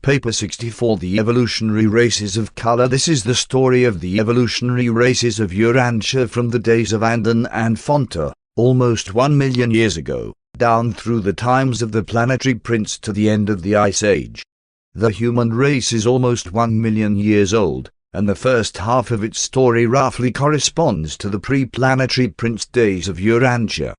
Paper 64 The Evolutionary Races of Color. This is the story of the evolutionary races of Urantia from the days of Andon and Fonta, almost 1 million years ago, down through the times of the planetary prince to the end of the Ice Age. The human race is almost 1 million years old, and the first half of its story roughly corresponds to the pre-planetary prince days of Urantia.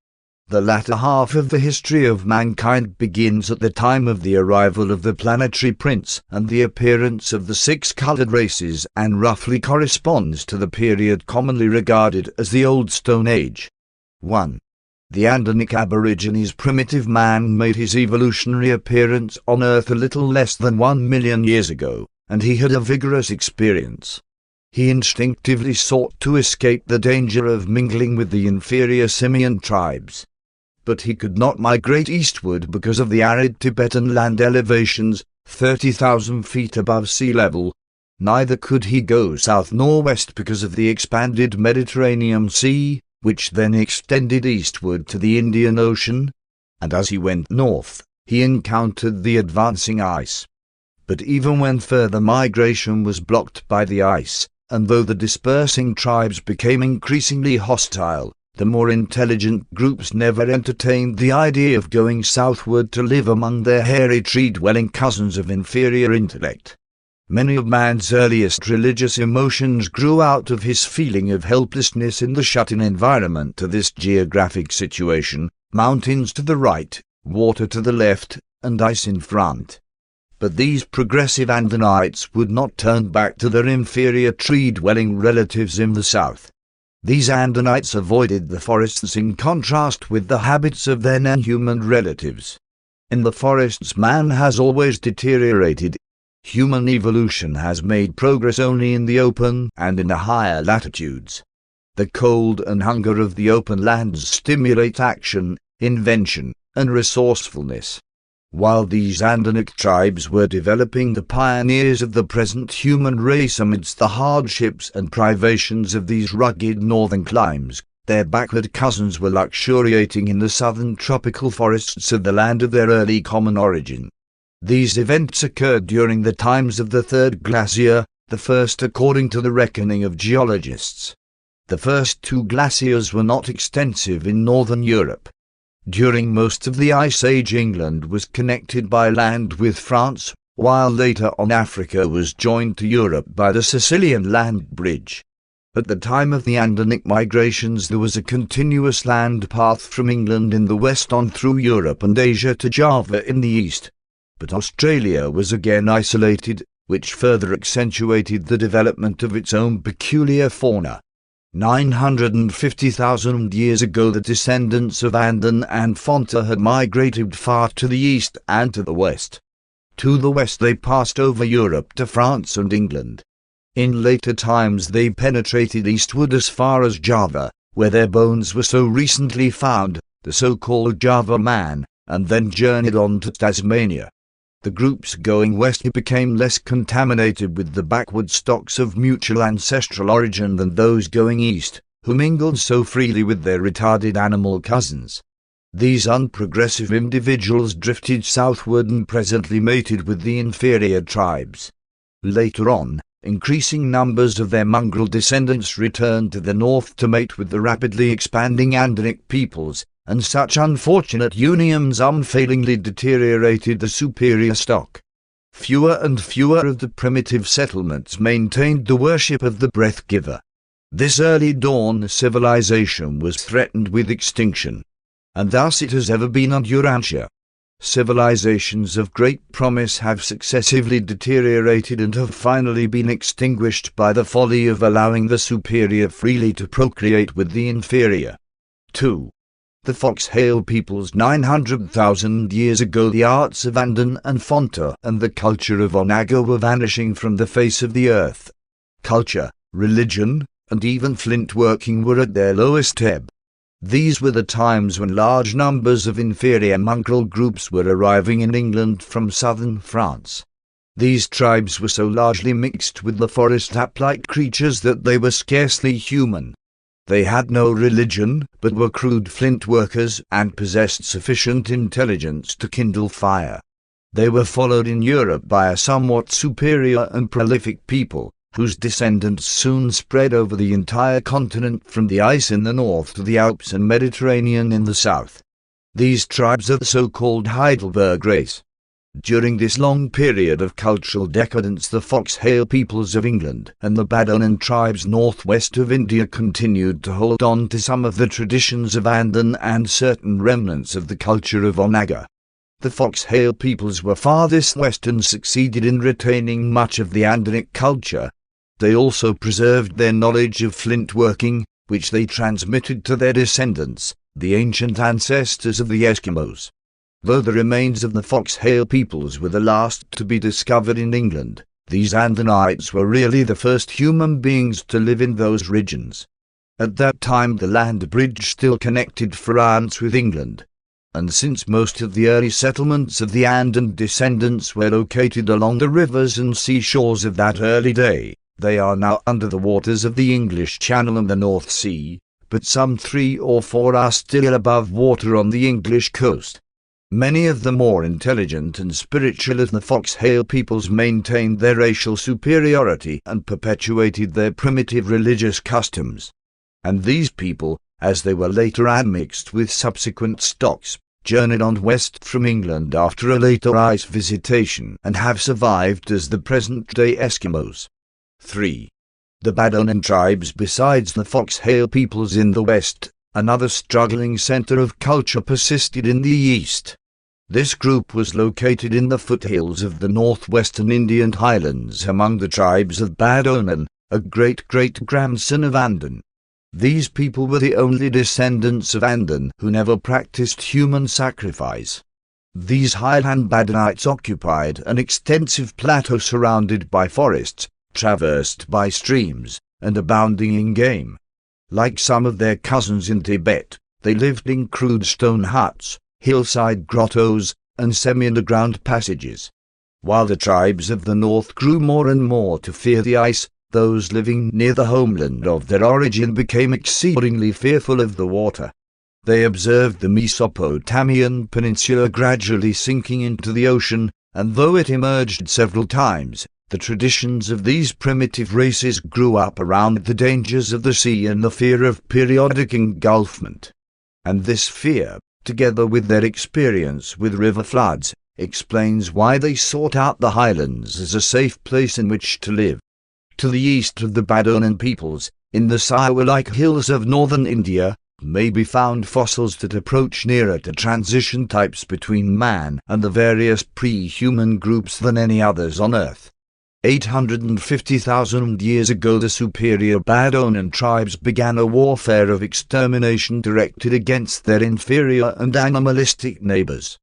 The latter half of the history of mankind begins at the time of the arrival of the planetary prince and the appearance of the six-colored races, and roughly corresponds to the period commonly regarded as the Old Stone Age. 1. The Andonic Aborigines. Primitive man made his evolutionary appearance on Earth a little less than 1 million years ago, and he had a vigorous experience. He instinctively sought to escape the danger of mingling with the inferior simian tribes. But he could not migrate eastward because of the arid Tibetan land elevations, 30,000 feet above sea level. Neither could he go south nor west because of the expanded Mediterranean Sea, which then extended eastward to the Indian Ocean. And as he went north, he encountered the advancing ice. But even when further migration was blocked by the ice, and though the dispersing tribes became increasingly hostile, the more intelligent groups never entertained the idea of going southward to live among their hairy tree-dwelling cousins of inferior intellect. Many of man's earliest religious emotions grew out of his feeling of helplessness in the shut-in environment to this geographic situation: mountains to the right, water to the left, and ice in front. But these progressive Andonites would not turn back to their inferior tree-dwelling relatives in the south. These Andonites avoided the forests in contrast with the habits of their non-human relatives. In the forests man has always deteriorated. Human evolution has made progress only in the open and in the higher latitudes. The cold and hunger of the open lands stimulate action, invention, and resourcefulness. While these Andonic tribes were developing, the pioneers of the present human race amidst the hardships and privations of these rugged northern climes, their backward cousins were luxuriating in the southern tropical forests of the land of their early common origin. These events occurred during the times of the Third Glacier, the first according to the reckoning of geologists. The first two glaciers were not extensive in northern Europe. During most of the Ice Age, England was connected by land with France, while later on Africa was joined to Europe by the Sicilian land bridge. At the time of the Andonic migrations there was a continuous land path from England in the west on through Europe and Asia to Java in the east. But Australia was again isolated, which further accentuated the development of its own peculiar fauna. 950,000 years ago the descendants of Andon and Fonta had migrated far to the east and to the west. To the west they passed over Europe to France and England. In later times they penetrated eastward as far as Java, where their bones were so recently found, the so-called Java man, and then journeyed on to Tasmania. The groups going west became less contaminated with the backward stocks of mutual ancestral origin than those going east, who mingled so freely with their retarded animal cousins. These unprogressive individuals drifted southward and presently mated with the inferior tribes. Later on, increasing numbers of their mongrel descendants returned to the north to mate with the rapidly expanding Andonic peoples, and such unfortunate unions unfailingly deteriorated the superior stock. Fewer and fewer of the primitive settlements maintained the worship of the breath-giver. This early dawn civilization was threatened with extinction. And thus it has ever been on Urantia. Civilizations of great promise have successively deteriorated and have finally been extinguished by the folly of allowing the superior freely to procreate with the inferior. 2. The Foxhail peoples. 900,000 years ago the arts of Andon and Fonta and the culture of Onaga were vanishing from the face of the earth. Culture, religion, and even flint-working were at their lowest ebb. These were the times when large numbers of inferior mongrel groups were arriving in England from southern France. These tribes were so largely mixed with the forest ape-like creatures that they were scarcely human. They had no religion, but were crude flint workers and possessed sufficient intelligence to kindle fire. They were followed in Europe by a somewhat superior and prolific people, whose descendants soon spread over the entire continent from the ice in the north to the Alps and Mediterranean in the south. These tribes are the so-called Heidelberg race. During this long period of cultural decadence, the Foxhail peoples of England and the Badonan tribes northwest of India continued to hold on to some of the traditions of Andan and certain remnants of the culture of Onaga. The Foxhail peoples were farthest west and succeeded in retaining much of the Andanic culture. They also preserved their knowledge of flint working, which they transmitted to their descendants, the ancient ancestors of the Eskimos. Though the remains of the Foxhail peoples were the last to be discovered in England, these Andanites were really the first human beings to live in those regions. At that time the land bridge still connected France with England, and since most of the early settlements of the Andan descendants were located along the rivers and seashores of that early day, they are now under the waters of the English Channel and the North Sea, but some 3 or 4 are still above water on the English coast. Many of the more intelligent and spiritual of the Foxhail peoples maintained their racial superiority and perpetuated their primitive religious customs. And these people, as they were later admixed with subsequent stocks, journeyed on west from England after a later ice visitation and have survived as the present-day Eskimos. 3. The Badonan tribes. Besides the Foxhail peoples in the west, another struggling center of culture persisted in the east. This group was located in the foothills of the northwestern Indian highlands among the tribes of Badonan, a great-great-grandson of Andan. These people were the only descendants of Andan who never practiced human sacrifice. These highland Badonites occupied an extensive plateau surrounded by forests, traversed by streams, and abounding in game. Like some of their cousins in Tibet, they lived in crude stone huts, hillside grottos, and semi-underground passages. While the tribes of the north grew more and more to fear the ice, those living near the homeland of their origin became exceedingly fearful of the water. They observed the Mesopotamian peninsula gradually sinking into the ocean, and though it emerged several times, the traditions of these primitive races grew up around the dangers of the sea and the fear of periodic engulfment. And this fear, together with their experience with river floods, explains why they sought out the highlands as a safe place in which to live. To the east of the Badonan peoples, in the Siwa-like hills of northern India, may be found fossils that approach nearer to transition types between man and the various pre-human groups than any others on Earth. 850,000 years ago the superior Badonan tribes began a warfare of extermination directed against their inferior and animalistic neighbors.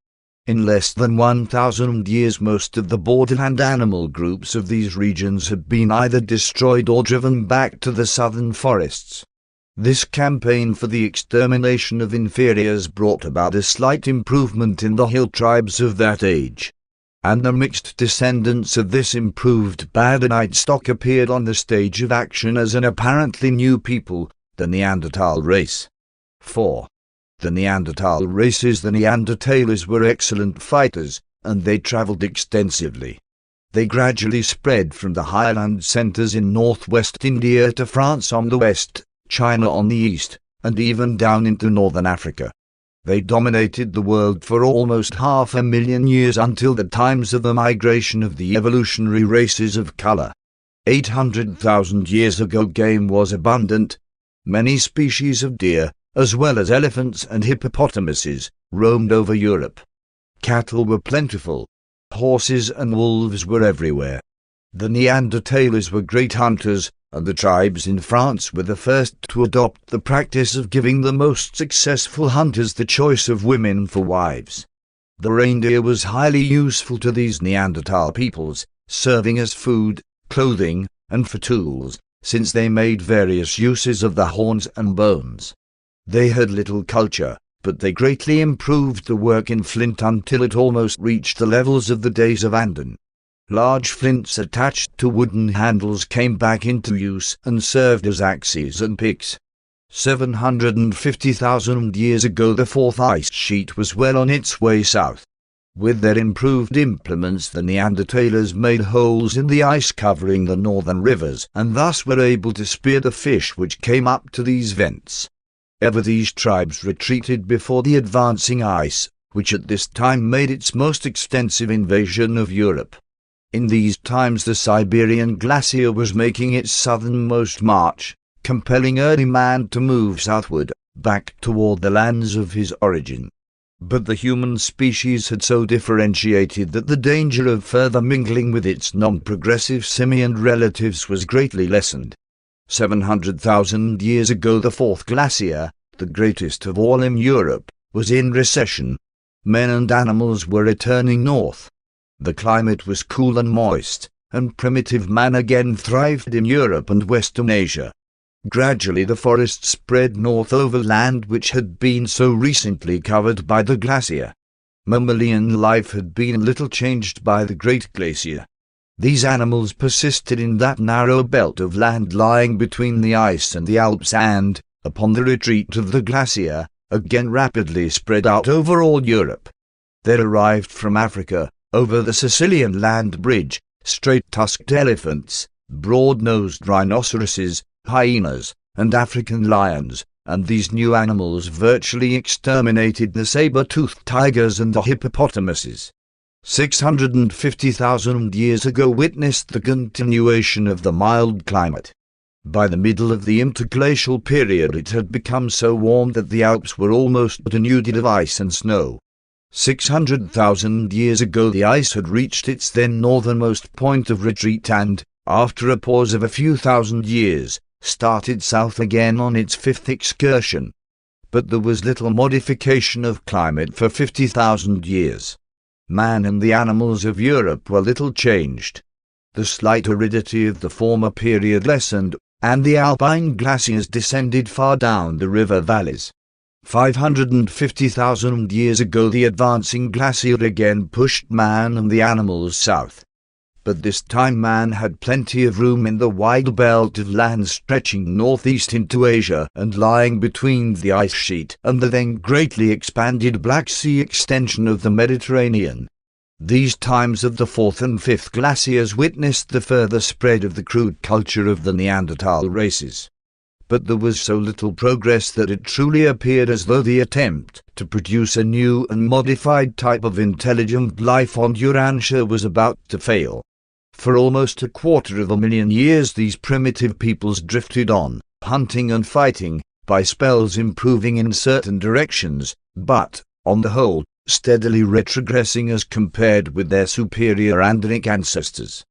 In less than 1,000 years most of the borderland animal groups of these regions had been either destroyed or driven back to the southern forests. This campaign for the extermination of inferiors brought about a slight improvement in the hill tribes of that age, and the mixed descendants of this improved Badonite stock appeared on the stage of action as an apparently new people, the Neanderthal race. 4. The Neanderthal races. The Neanderthalers were excellent fighters, and they travelled extensively. They gradually spread from the highland centres in northwest India to France on the west, China on the east, and even down into northern Africa. They dominated the world for almost 500,000 years until the times of the migration of the evolutionary races of color. 800,000 years ago game was abundant. Many species of deer, as well as elephants and hippopotamuses, roamed over Europe. Cattle were plentiful. Horses and wolves were everywhere. The Neanderthalers were great hunters, and the tribes in France were the first to adopt the practice of giving the most successful hunters the choice of women for wives. The reindeer was highly useful to these Neanderthal peoples, serving as food, clothing, and for tools, since they made various uses of the horns and bones. They had little culture, but they greatly improved the work in flint until it almost reached the levels of the days of Andan. Large flints attached to wooden handles came back into use and served as axes and picks. 750,000 years ago the fourth ice sheet was well on its way south. With their improved implements, the Neanderthalers made holes in the ice covering the northern rivers, and thus were able to spear the fish which came up to these vents. Ever these tribes retreated before the advancing ice, which at this time made its most extensive invasion of Europe. In these times the Siberian glacier was making its southernmost march, compelling early man to move southward, back toward the lands of his origin. But the human species had so differentiated that the danger of further mingling with its non-progressive simian relatives was greatly lessened. 700,000 years ago the fourth glacier, the greatest of all in Europe, was in recession. Men and animals were returning north. The climate was cool and moist, and primitive man again thrived in Europe and Western Asia. Gradually the forest spread north over land which had been so recently covered by the glacier. Mammalian life had been little changed by the great glacier. These animals persisted in that narrow belt of land lying between the ice and the Alps and, upon the retreat of the glacier, again rapidly spread out over all Europe. There arrived from Africa, over the Sicilian land bridge, straight-tusked elephants, broad-nosed rhinoceroses, hyenas, and African lions, and these new animals virtually exterminated the saber-toothed tigers and the hippopotamuses. 650,000 years ago witnessed the continuation of the mild climate. By the middle of the interglacial period it had become so warm that the Alps were almost denuded of ice and snow. 600,000 years ago the ice had reached its then northernmost point of retreat and, after a pause of a few thousand years, started south again on its fifth excursion. But there was little modification of climate for 50,000 years. Man and the animals of Europe were little changed. The slight aridity of the former period lessened, and the alpine glaciers descended far down the river valleys. 550,000 years ago the advancing glacier again pushed man and the animals south. But this time man had plenty of room in the wide belt of land stretching northeast into Asia and lying between the ice sheet and the then greatly expanded Black Sea extension of the Mediterranean. These times of the fourth and fifth glaciers witnessed the further spread of the crude culture of the Neanderthal races. But there was so little progress that it truly appeared as though the attempt to produce a new and modified type of intelligent life on Urantia was about to fail. For almost 250,000 years these primitive peoples drifted on, hunting and fighting, by spells improving in certain directions, but, on the whole, steadily retrogressing as compared with their superior Andinic ancestors.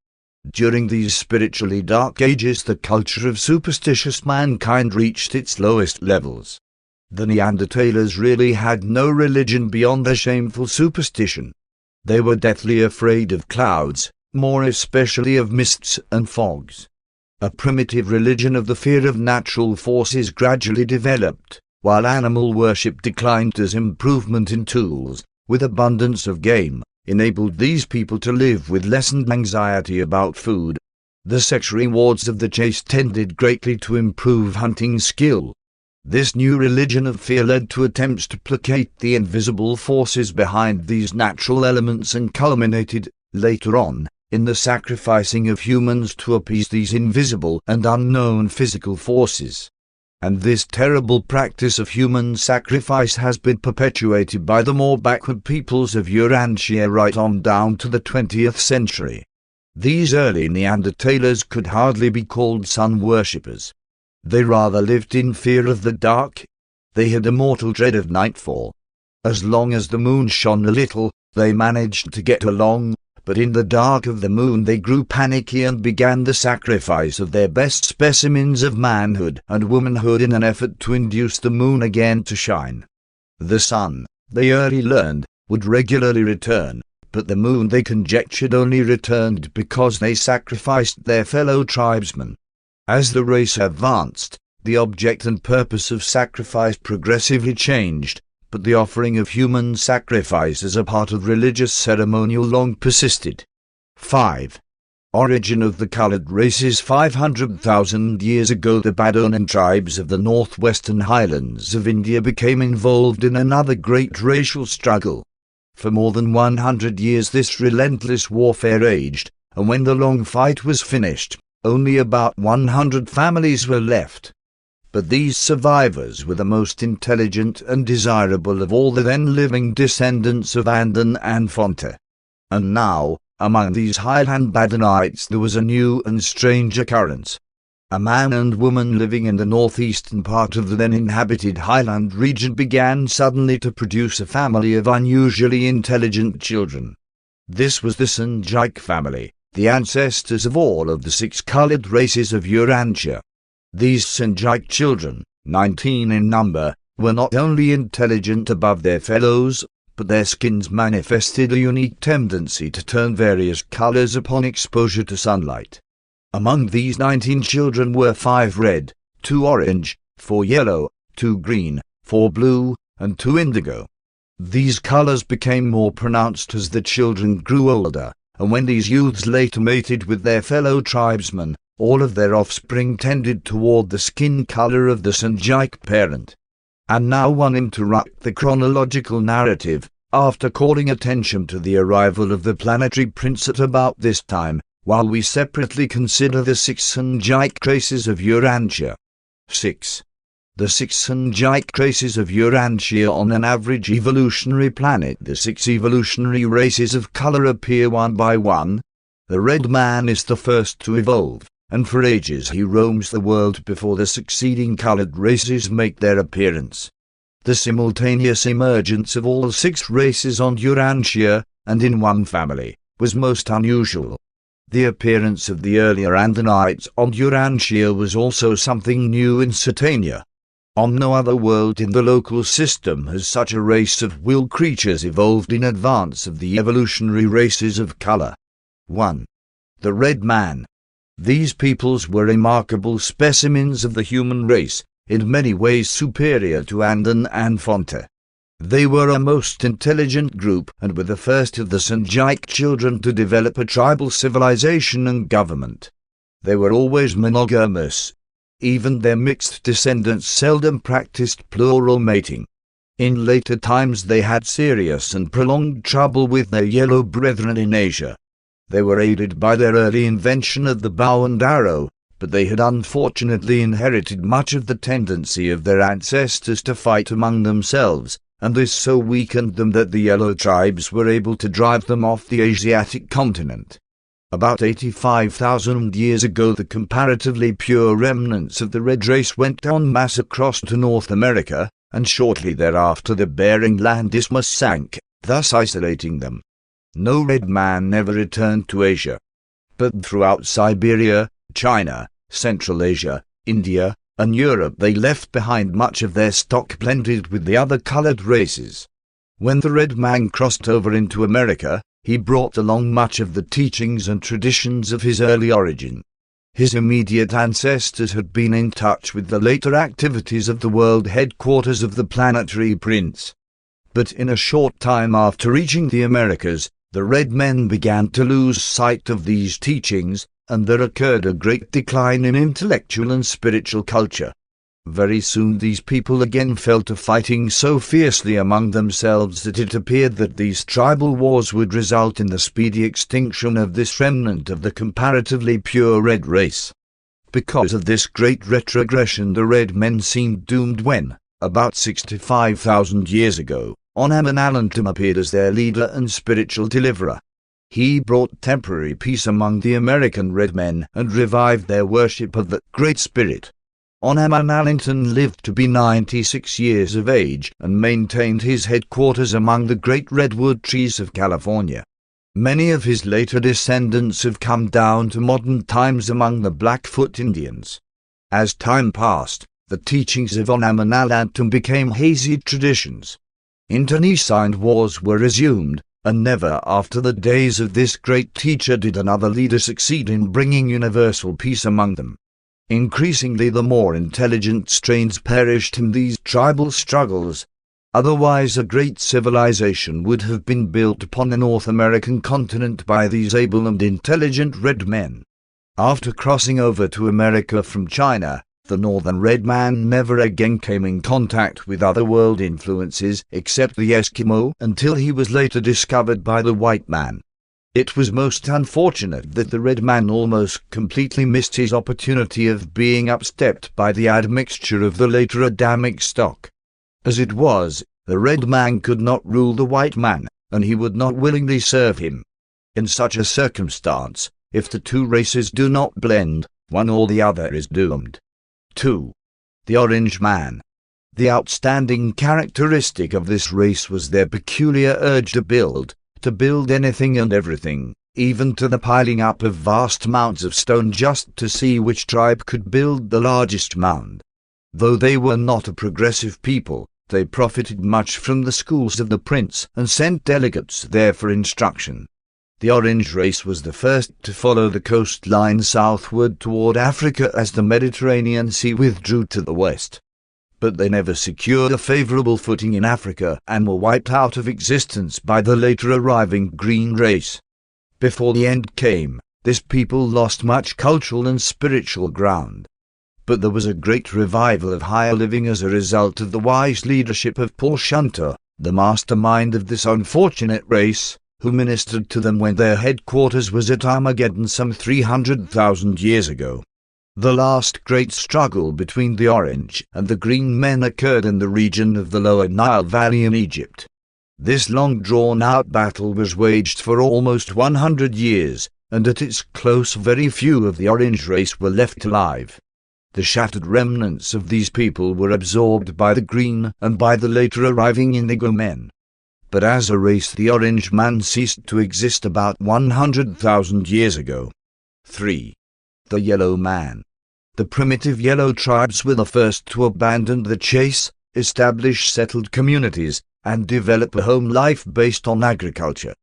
During these spiritually dark ages the culture of superstitious mankind reached its lowest levels. The Neanderthalers really had no religion beyond their shameful superstition. They were deathly afraid of clouds, more especially of mists and fogs. A primitive religion of the fear of natural forces gradually developed, while animal worship declined as improvement in tools, with abundance of game, enabled these people to live with lessened anxiety about food. The sex rewards of the chase tended greatly to improve hunting skill. This new religion of fear led to attempts to placate the invisible forces behind these natural elements and culminated, later on, in the sacrificing of humans to appease these invisible and unknown physical forces. And this terrible practice of human sacrifice has been perpetuated by the more backward peoples of Urantia right on down to the 20th century. These early Neanderthalers could hardly be called sun worshippers. They rather lived in fear of the dark. They had a mortal dread of nightfall. As long as the moon shone a little, they managed to get along, but in the dark of the moon they grew panicky and began the sacrifice of their best specimens of manhood and womanhood in an effort to induce the moon again to shine. The sun, they early learned, would regularly return, but the moon they conjectured only returned because they sacrificed their fellow tribesmen. As the race advanced, the object and purpose of sacrifice progressively changed, but the offering of human sacrifice as a part of religious ceremonial long persisted. 5. Origin of the colored races. 500,000 years ago the Nebadon tribes of the northwestern highlands of India became involved in another great racial struggle. For more than 100 years this relentless warfare raged, and when the long fight was finished, only about 100 families were left. But these survivors were the most intelligent and desirable of all the then living descendants of Andon and Fonte. And now, among these Highland Badonites there was a new and strange occurrence. A man and woman living in the northeastern part of the then inhabited Highland region began suddenly to produce a family of unusually intelligent children. This was the Sanjike family, the ancestors of all of the 6 colored races of Urantia. These Sanjike children, 19 in number, were not only intelligent above their fellows, but their skins manifested a unique tendency to turn various colors upon exposure to sunlight. Among these 19 children were 5 red, 2 orange, 4 yellow, 2 green, 4 blue, and 2 indigo. These colors became more pronounced as the children grew older, and when these youths later mated with their fellow tribesmen, all of their offspring tended toward the skin color of the Sanjike parent. And now one interrupt the chronological narrative, after calling attention to the arrival of the planetary prince at about this time, while we separately consider the 6 Sanjike races of Urantia. 6. The 6 Sanjike races of Urantia. On an average evolutionary planet, the 6 evolutionary races of color appear one by one. The red man is the first to evolve, and for ages he roams the world before the succeeding colored races make their appearance. The simultaneous emergence of all 6 races on Urantia, and in one family, was most unusual. The appearance of the earlier Andonites on Urantia was also something new in Satania. On no other world in the local system has such a race of will creatures evolved in advance of the evolutionary races of color. 1. The red man. These peoples were remarkable specimens of the human race, in many ways superior to Andon and Fonte. They were a most intelligent group and were the first of the Sanjike children to develop a tribal civilization and government. They were always monogamous. Even their mixed descendants seldom practiced plural mating. In later times they had serious and prolonged trouble with their yellow brethren in Asia. They were aided by their early invention of the bow and arrow, but they had unfortunately inherited much of the tendency of their ancestors to fight among themselves, and this so weakened them that the yellow tribes were able to drive them off the Asiatic continent. About 85,000 years ago the comparatively pure remnants of the red race went en masse across to North America, and shortly thereafter the Bering Land isthmus sank, thus isolating them. No red man ever returned to Asia. But throughout Siberia, China, Central Asia, India, and Europe they left behind much of their stock blended with the other colored races. When the red man crossed over into America, he brought along much of the teachings and traditions of his early origin. His immediate ancestors had been in touch with the later activities of the world headquarters of the planetary prince. But in a short time after reaching the Americas, the red men began to lose sight of these teachings, and there occurred a great decline in intellectual and spiritual culture. Very soon these people again fell to fighting so fiercely among themselves that it appeared that these tribal wars would result in the speedy extinction of this remnant of the comparatively pure red race. Because of this great retrogression the red men seemed doomed when, about 65,000 years ago, Onamalantum appeared as their leader and spiritual deliverer. He brought temporary peace among the American red men and revived their worship of the Great Spirit. Onamalantum lived to be 96 years of age and maintained his headquarters among the great redwood trees of California. Many of his later descendants have come down to modern times among the Blackfoot Indians. As time passed, the teachings of Onamalantum became hazy traditions. Internecine wars were resumed, and never after the days of this great teacher did another leader succeed in bringing universal peace among them. Increasingly the more intelligent strains perished in these tribal struggles. Otherwise a great civilization would have been built upon the North American continent by these able and intelligent red men. After crossing over to America from China, the northern red man never again came in contact with other world influences except the Eskimo until he was later discovered by the white man. It was most unfortunate that the red man almost completely missed his opportunity of being upstepped by the admixture of the later Adamic stock. As it was, the red man could not rule the white man, and he would not willingly serve him. In such a circumstance, if the two races do not blend, one or the other is doomed. 2. The Orange Man. The outstanding characteristic of this race was their peculiar urge to build anything and everything, even to the piling up of vast mounds of stone just to see which tribe could build the largest mound. Though they were not a progressive people, they profited much from the schools of the prince and sent delegates there for instruction. The Orange race was the first to follow the coastline southward toward Africa as the Mediterranean Sea withdrew to the west. But they never secured a favorable footing in Africa and were wiped out of existence by the later arriving Green race. Before the end came, this people lost much cultural and spiritual ground. But there was a great revival of higher living as a result of the wise leadership of Paul Shunter, the mastermind of this unfortunate race, who ministered to them when their headquarters was at Armageddon some 300,000 years ago. The last great struggle between the Orange and the Green men occurred in the region of the Lower Nile Valley in Egypt. This long-drawn-out battle was waged for almost 100 years, and at its close very few of the Orange race were left alive. The shattered remnants of these people were absorbed by the Green and by the later arriving Indigo men. But as a race the Orange man ceased to exist about 100,000 years ago. 3. The Yellow Man. The primitive yellow tribes were the first to abandon the chase, establish settled communities, and develop a home life based on agriculture.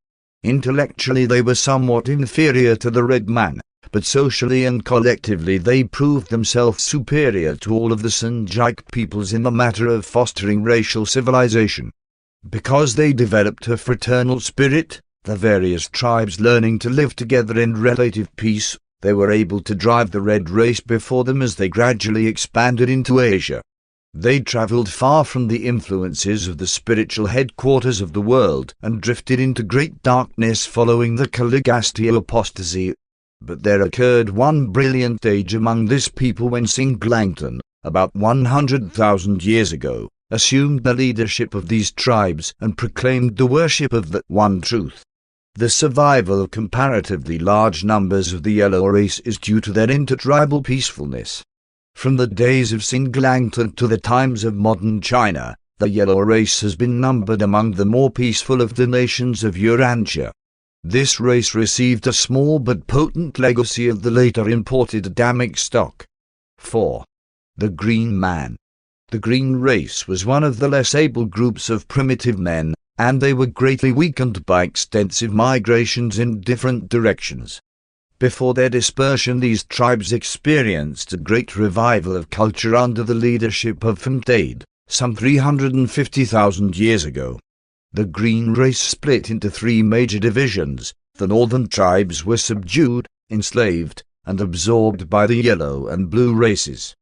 Intellectually they were somewhat inferior to the red man, but socially and collectively they proved themselves superior to all of the Sanjike peoples in the matter of fostering racial civilization. Because they developed a fraternal spirit, the various tribes learning to live together in relative peace, they were able to drive the red race before them as they gradually expanded into Asia. They traveled far from the influences of the spiritual headquarters of the world and drifted into great darkness following the Caligastio apostasy. But there occurred one brilliant age among this people when Singlangton, about 100,000 years ago, assumed the leadership of these tribes and proclaimed the worship of the one truth. The survival of comparatively large numbers of the yellow race is due to their intertribal peacefulness. From the days of Singlangton to the times of modern China, the yellow race has been numbered among the more peaceful of the nations of Urantia. This race received a small but potent legacy of the later imported Adamic stock. 4. The Green Man. The Green race was one of the less able groups of primitive men, and they were greatly weakened by extensive migrations in different directions. Before their dispersion these tribes experienced a great revival of culture under the leadership of Fontade, some 350,000 years ago. The Green race split into three major divisions. The northern tribes were subdued, enslaved, and absorbed by the yellow and blue races.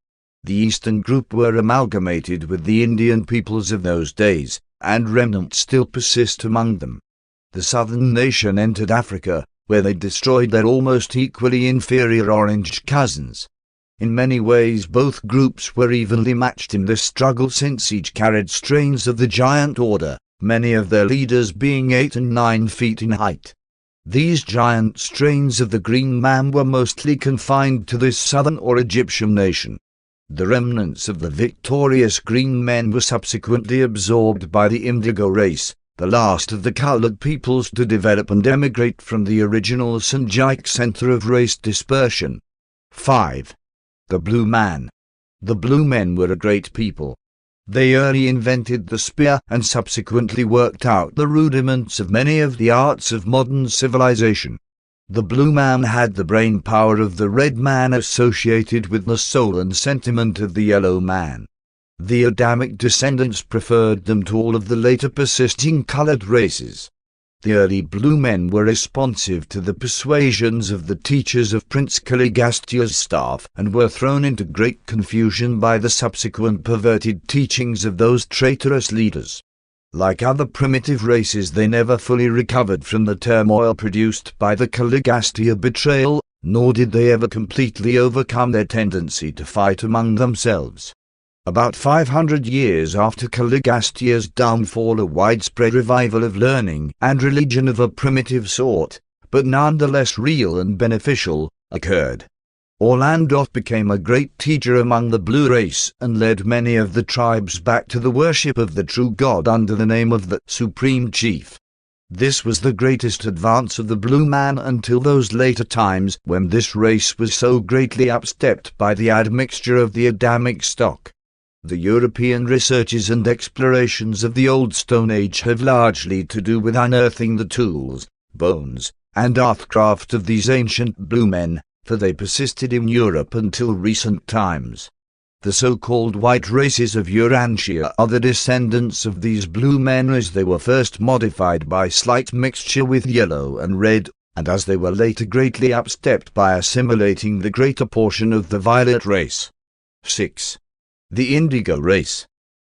The eastern group were amalgamated with the Indian peoples of those days, and remnants still persist among them. The southern nation entered Africa, where they destroyed their almost equally inferior orange cousins. In many ways both groups were evenly matched in this struggle since each carried strains of the giant order, many of their leaders being 8 and 9 feet in height. These giant strains of the Green Man were mostly confined to this southern or Egyptian nation. The remnants of the victorious Green men were subsequently absorbed by the Indigo race, the last of the colored peoples to develop and emigrate from the original Sanjike center of race dispersion. 5. The Blue Man. The Blue Men were a great people. They early invented the spear and subsequently worked out the rudiments of many of the arts of modern civilization. The Blue Man had the brain power of the Red Man associated with the soul and sentiment of the Yellow Man. The Adamic descendants preferred them to all of the later persisting colored races. The early blue men were responsive to the persuasions of the teachers of Prince Caligastia's staff and were thrown into great confusion by the subsequent perverted teachings of those traitorous leaders. Like other primitive races, they never fully recovered from the turmoil produced by the Caligastia betrayal, nor did they ever completely overcome their tendency to fight among themselves. About 500 years after Caligastia's downfall, a widespread revival of learning and religion of a primitive sort, but nonetheless real and beneficial, occurred. Orlando became a great teacher among the blue race and led many of the tribes back to the worship of the true God under the name of the Supreme Chief. This was the greatest advance of the blue man until those later times when this race was so greatly upstepped by the admixture of the Adamic stock. The European researches and explorations of the Old Stone Age have largely to do with unearthing the tools, bones, and earthcraft of these ancient blue men, for they persisted in Europe until recent times. The so-called white races of Urantia are the descendants of these blue men as they were first modified by slight mixture with yellow and red, and as they were later greatly upstepped by assimilating the greater portion of the violet race. 6. The indigo race.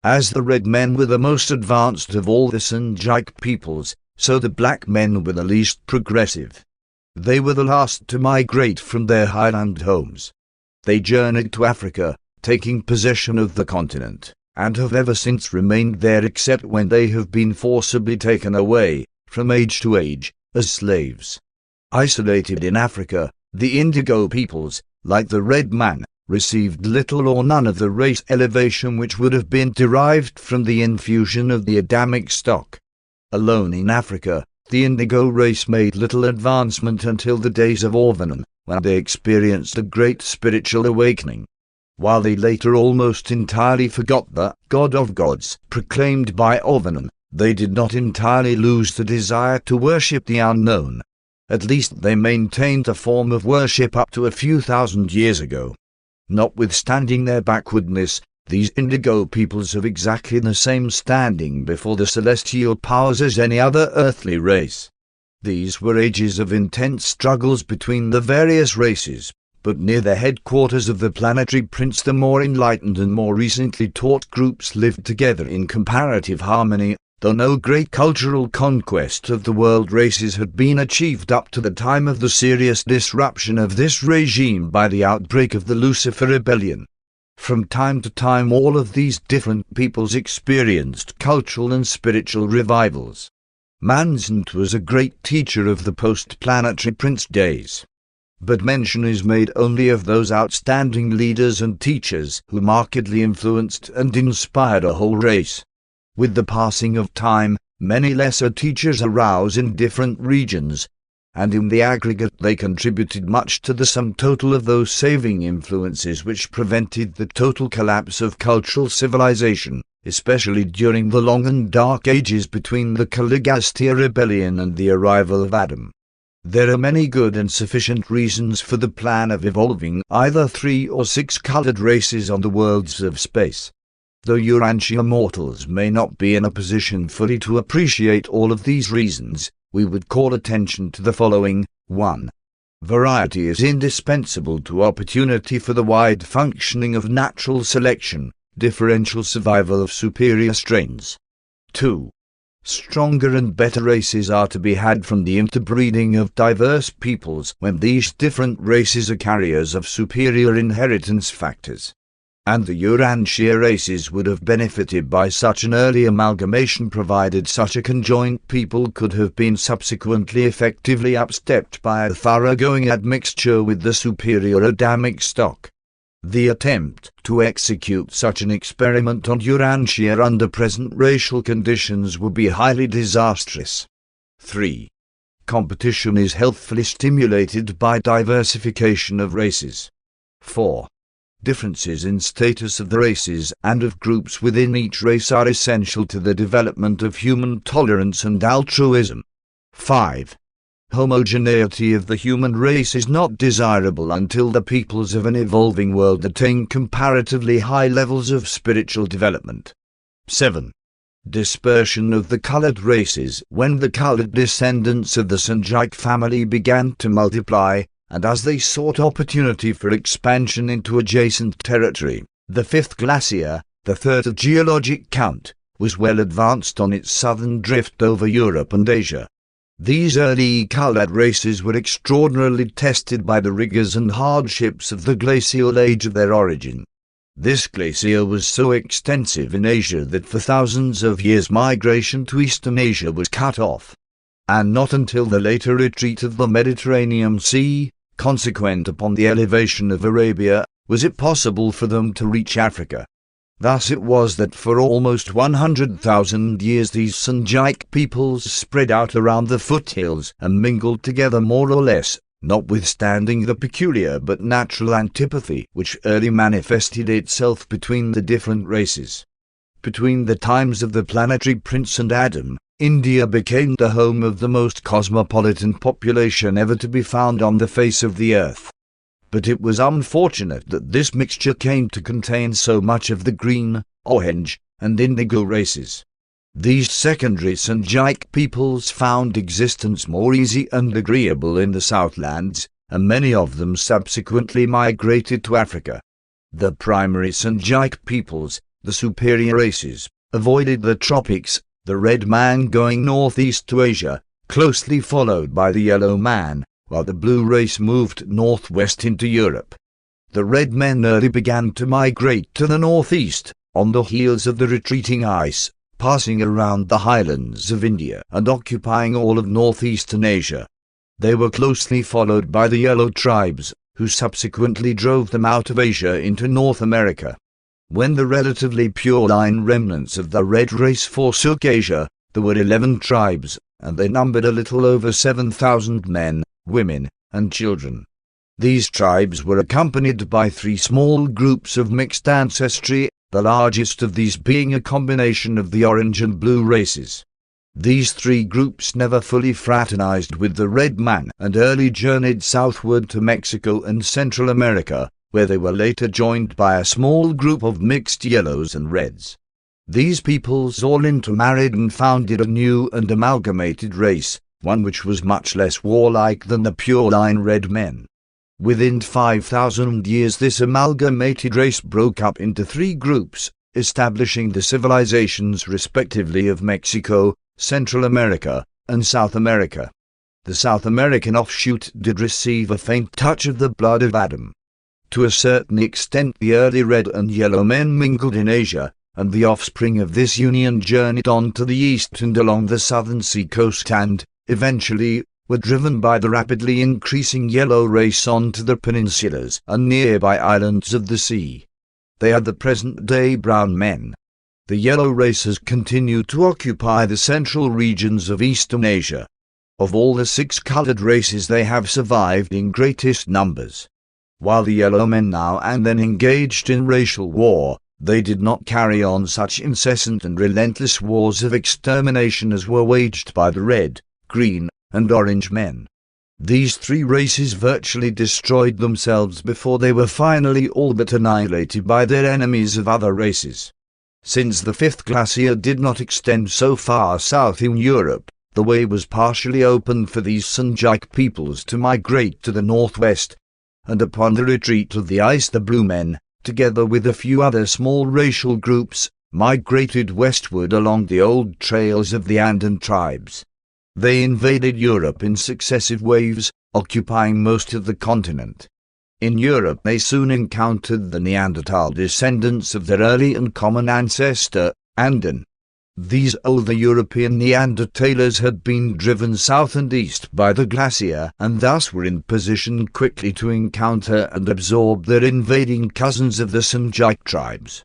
As the red men were the most advanced of all the Sanjaic peoples, so the black men were the least progressive. They were the last to migrate from their highland homes. They journeyed to Africa, taking possession of the continent, and have ever since remained there except when they have been forcibly taken away, from age to age, as slaves. Isolated in Africa, the indigo peoples, like the red man, received little or none of the race elevation which would have been derived from the infusion of the Adamic stock. Alone in Africa, the indigo race made little advancement until the days of Orvanon, when they experienced a great spiritual awakening. While they later almost entirely forgot the God of gods proclaimed by Orvanon, they did not entirely lose the desire to worship the unknown. At least they maintained a form of worship up to a few thousand years ago. Notwithstanding their backwardness, these indigo peoples have exactly the same standing before the celestial powers as any other earthly race. These were ages of intense struggles between the various races, but near the headquarters of the planetary prince the more enlightened and more recently taught groups lived together in comparative harmony, though no great cultural conquest of the world races had been achieved up to the time of the serious disruption of this regime by the outbreak of the Lucifer Rebellion. From time to time all of these different peoples experienced cultural and spiritual revivals. Manzant was a great teacher of the post-planetary prince days. But mention is made only of those outstanding leaders and teachers who markedly influenced and inspired a whole race. With the passing of time, many lesser teachers arose in different regions, and in the aggregate they contributed much to the sum total of those saving influences which prevented the total collapse of cultural civilization, especially during the long and dark ages between the Caligastia rebellion and the arrival of Adam. There are many good and sufficient reasons for the plan of evolving either 3 or 6 colored races on the worlds of space. Though Urantia mortals may not be in a position fully to appreciate all of these reasons, we would call attention to the following. 1. Variety is indispensable to opportunity for the wide functioning of natural selection, differential survival of superior strains. 2. Stronger and better races are to be had from the interbreeding of diverse peoples when these different races are carriers of superior inheritance factors. And the Urantia races would have benefited by such an early amalgamation provided such a conjoined people could have been subsequently effectively upstepped by a thoroughgoing admixture with the superior Adamic stock. The attempt to execute such an experiment on Urantia under present racial conditions would be highly disastrous. 3. Competition is healthfully stimulated by diversification of races. 4. Differences in status of the races and of groups within each race are essential to the development of human tolerance and altruism. 5. Homogeneity of the human race is not desirable until the peoples of an evolving world attain comparatively high levels of spiritual development. 7. Dispersion of the colored races. When the colored descendants of the Sanjike family began to multiply, and as they sought opportunity for expansion into adjacent territory, the fifth glacier, the third of geologic count, was well advanced on its southern drift over Europe and Asia. These early colored races were extraordinarily tested by the rigors and hardships of the glacial age of their origin. This glacier was so extensive in Asia that for thousands of years migration to Eastern Asia was cut off. And not until the later retreat of the Mediterranean Sea, consequent upon the elevation of Arabia, was it possible for them to reach Africa. Thus it was that for almost 100,000 years these Sanjike peoples spread out around the foothills and mingled together more or less, notwithstanding the peculiar but natural antipathy which early manifested itself between the different races. Between the times of the planetary prince and Adam, India became the home of the most cosmopolitan population ever to be found on the face of the earth. But it was unfortunate that this mixture came to contain so much of the green, orange, and indigo races. These secondary Sanjike peoples found existence more easy and agreeable in the Southlands, and many of them subsequently migrated to Africa. The primary Sanjike peoples, the superior races, avoided the tropics, the red man going northeast to Asia, closely followed by the yellow man, while the blue race moved northwest into Europe. The red men early began to migrate to the northeast, on the heels of the retreating ice, passing around the highlands of India and occupying all of northeastern Asia. They were closely followed by the yellow tribes, who subsequently drove them out of Asia into North America. When the relatively pure-line remnants of the red race forsook Asia, there were 11 tribes, and they numbered a little over 7,000 men, women, and children. These tribes were accompanied by 3 small groups of mixed ancestry, the largest of these being a combination of the orange and blue races. These 3 groups never fully fraternized with the red man and early journeyed southward to Mexico and Central America, where they were later joined by a small group of mixed yellows and reds. These peoples all intermarried and founded a new and amalgamated race, one which was much less warlike than the pure-line red men. Within 5,000 years this amalgamated race broke up into 3 groups, establishing the civilizations respectively of Mexico, Central America, and South America. The South American offshoot did receive a faint touch of the blood of Adam. To a certain extent the early red and yellow men mingled in Asia, and the offspring of this union journeyed on to the east and along the southern sea coast and, eventually, were driven by the rapidly increasing yellow race on to the peninsulas and nearby islands of the sea. They are the present-day brown men. The yellow race has continued to occupy the central regions of Eastern Asia. Of all the 6 colored races they have survived in greatest numbers. While the yellow men now and then engaged in racial war, they did not carry on such incessant and relentless wars of extermination as were waged by the red, green, and orange men. These 3 races virtually destroyed themselves before they were finally all but annihilated by their enemies of other races. Since the 5th glacier did not extend so far south in Europe, the way was partially opened for these Sanjike peoples to migrate to the northwest, and upon the retreat of the ice the blue men, together with a few other small racial groups, migrated westward along the old trails of the Andean tribes. They invaded Europe in successive waves, occupying most of the continent. In Europe they soon encountered the Neanderthal descendants of their early and common ancestor, Andean. These older European Neanderthalers had been driven south and east by the glacier and thus were in position quickly to encounter and absorb their invading cousins of the Sanjike tribes.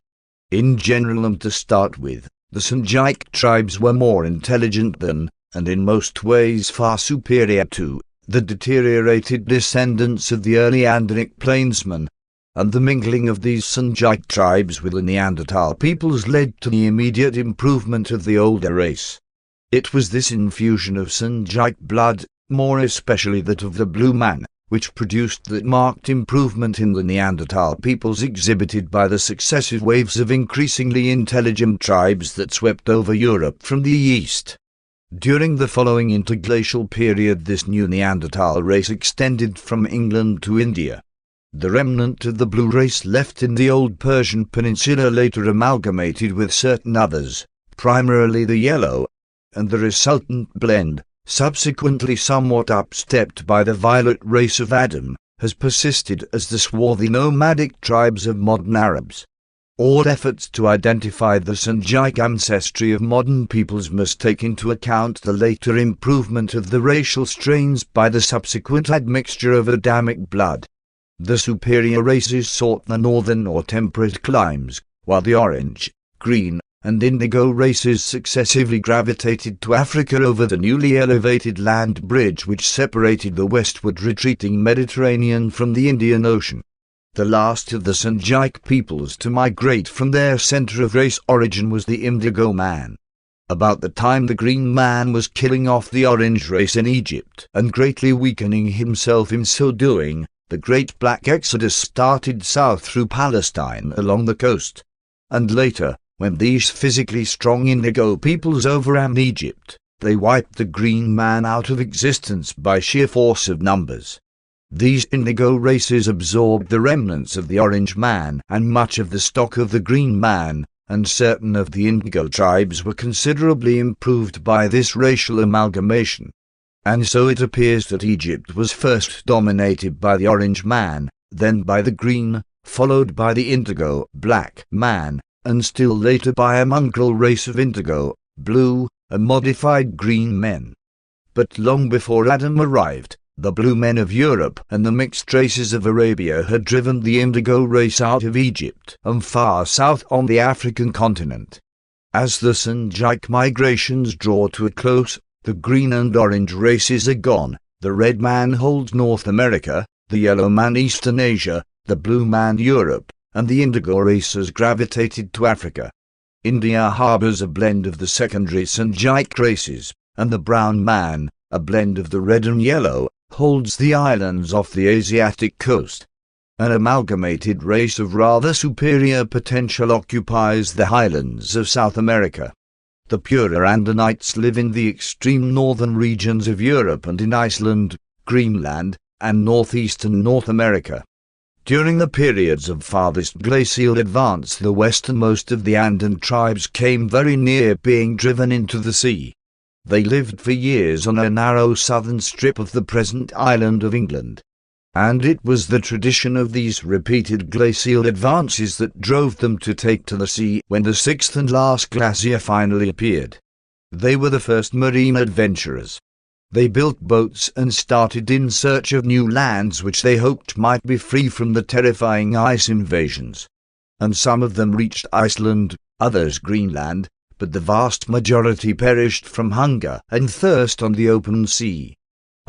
In general and to start with, the Sanjike tribes were more intelligent than, and in most ways far superior to, the deteriorated descendants of the early Andinic plainsmen, and the mingling of these Sanjike tribes with the Neanderthal peoples led to the immediate improvement of the older race. It was this infusion of Sanjike blood, more especially that of the blue man, which produced that marked improvement in the Neanderthal peoples exhibited by the successive waves of increasingly intelligent tribes that swept over Europe from the east. During the following interglacial period, this new Neanderthal race extended from England to India. The remnant of the blue race left in the old Persian peninsula later amalgamated with certain others, primarily the yellow, and the resultant blend, subsequently somewhat upstepped by the violet race of Adam, has persisted as the swarthy nomadic tribes of modern Arabs. All efforts to identify the Sanjaic ancestry of modern peoples must take into account the later improvement of the racial strains by the subsequent admixture of Adamic blood. The superior races sought the northern or temperate climes, while the orange, green, and indigo races successively gravitated to Africa over the newly elevated land bridge which separated the westward retreating Mediterranean from the Indian Ocean. The last of the Sanjaic peoples to migrate from their center of race origin was the indigo man. About the time the green man was killing off the orange race in Egypt and greatly weakening himself in so doing, the great black exodus started south through Palestine along the coast. And later, when these physically strong indigo peoples overran Egypt, they wiped the green man out of existence by sheer force of numbers. These indigo races absorbed the remnants of the orange man and much of the stock of the green man, and certain of the indigo tribes were considerably improved by this racial amalgamation. And so it appears that Egypt was first dominated by the orange man, then by the green, followed by the indigo black man, and still later by a mongrel race of indigo, blue, and modified green men. But long before Adam arrived, the blue men of Europe and the mixed races of Arabia had driven the indigo race out of Egypt and far south on the African continent. As the Sanjaic migrations draw to a close, the green and orange races are gone, the red man holds North America, the yellow man Eastern Asia, the blue man Europe, and the indigo race has gravitated to Africa. India harbors a blend of the secondary Sanjaic races, and the brown man, a blend of the red and yellow, holds the islands off the Asiatic coast. An amalgamated race of rather superior potential occupies the highlands of South America. The purer Andanites live in the extreme northern regions of Europe and in Iceland, Greenland, and northeastern North America. During the periods of farthest glacial advance, the westernmost of the Andan tribes came very near being driven into the sea. They lived for years on a narrow southern strip of the present island of England. And it was the tradition of these repeated glacial advances that drove them to take to the sea when the sixth and last glacier finally appeared. They were the first marine adventurers. They built boats and started in search of new lands which they hoped might be free from the terrifying ice invasions. And some of them reached Iceland, others Greenland, but the vast majority perished from hunger and thirst on the open sea.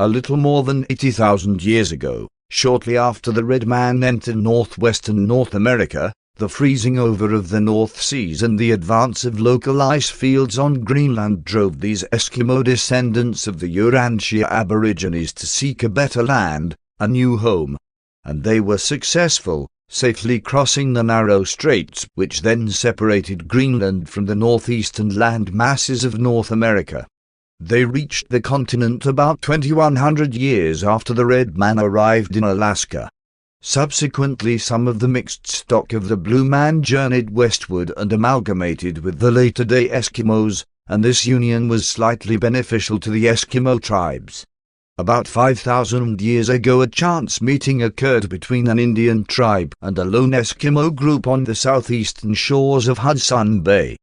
A little more than 80,000 years ago, shortly after the red man entered northwestern North America, the freezing over of the North Seas and the advance of local ice fields on Greenland drove these Eskimo descendants of the Urantia Aborigines to seek a better land, a new home. And they were successful, safely crossing the narrow straits which then separated Greenland from the northeastern land masses of North America. They reached the continent about 2100 years after the red man arrived in Alaska. Subsequently, some of the mixed stock of the blue man journeyed westward and amalgamated with the later-day Eskimos, and this union was slightly beneficial to the Eskimo tribes. About 5,000 years ago, a chance meeting occurred between an Indian tribe and a lone Eskimo group on the southeastern shores of Hudson Bay.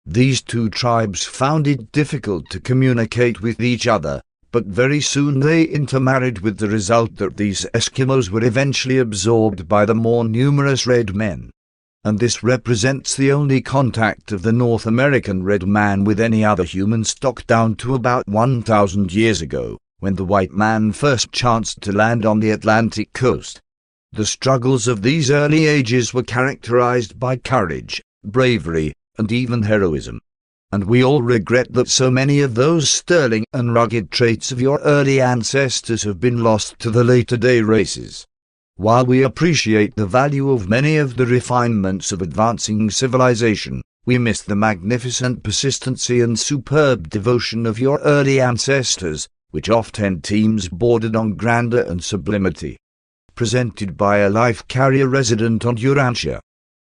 These two tribes found it difficult to communicate with each other, but very soon they intermarried, with the result that these Eskimos were eventually absorbed by the more numerous red men. And this represents the only contact of the North American red man with any other human stock down to about 1,000 years ago, when the white man first chanced to land on the Atlantic coast. The struggles of these early ages were characterized by courage, bravery, and even heroism. and we all regret that so many of those sterling and rugged traits of your early ancestors have been lost to the later-day races. While we appreciate the value of many of the refinements of advancing civilization, we miss the magnificent persistency and superb devotion of your early ancestors, which often teams bordered on grandeur and sublimity. Presented by a life carrier resident on Urantia.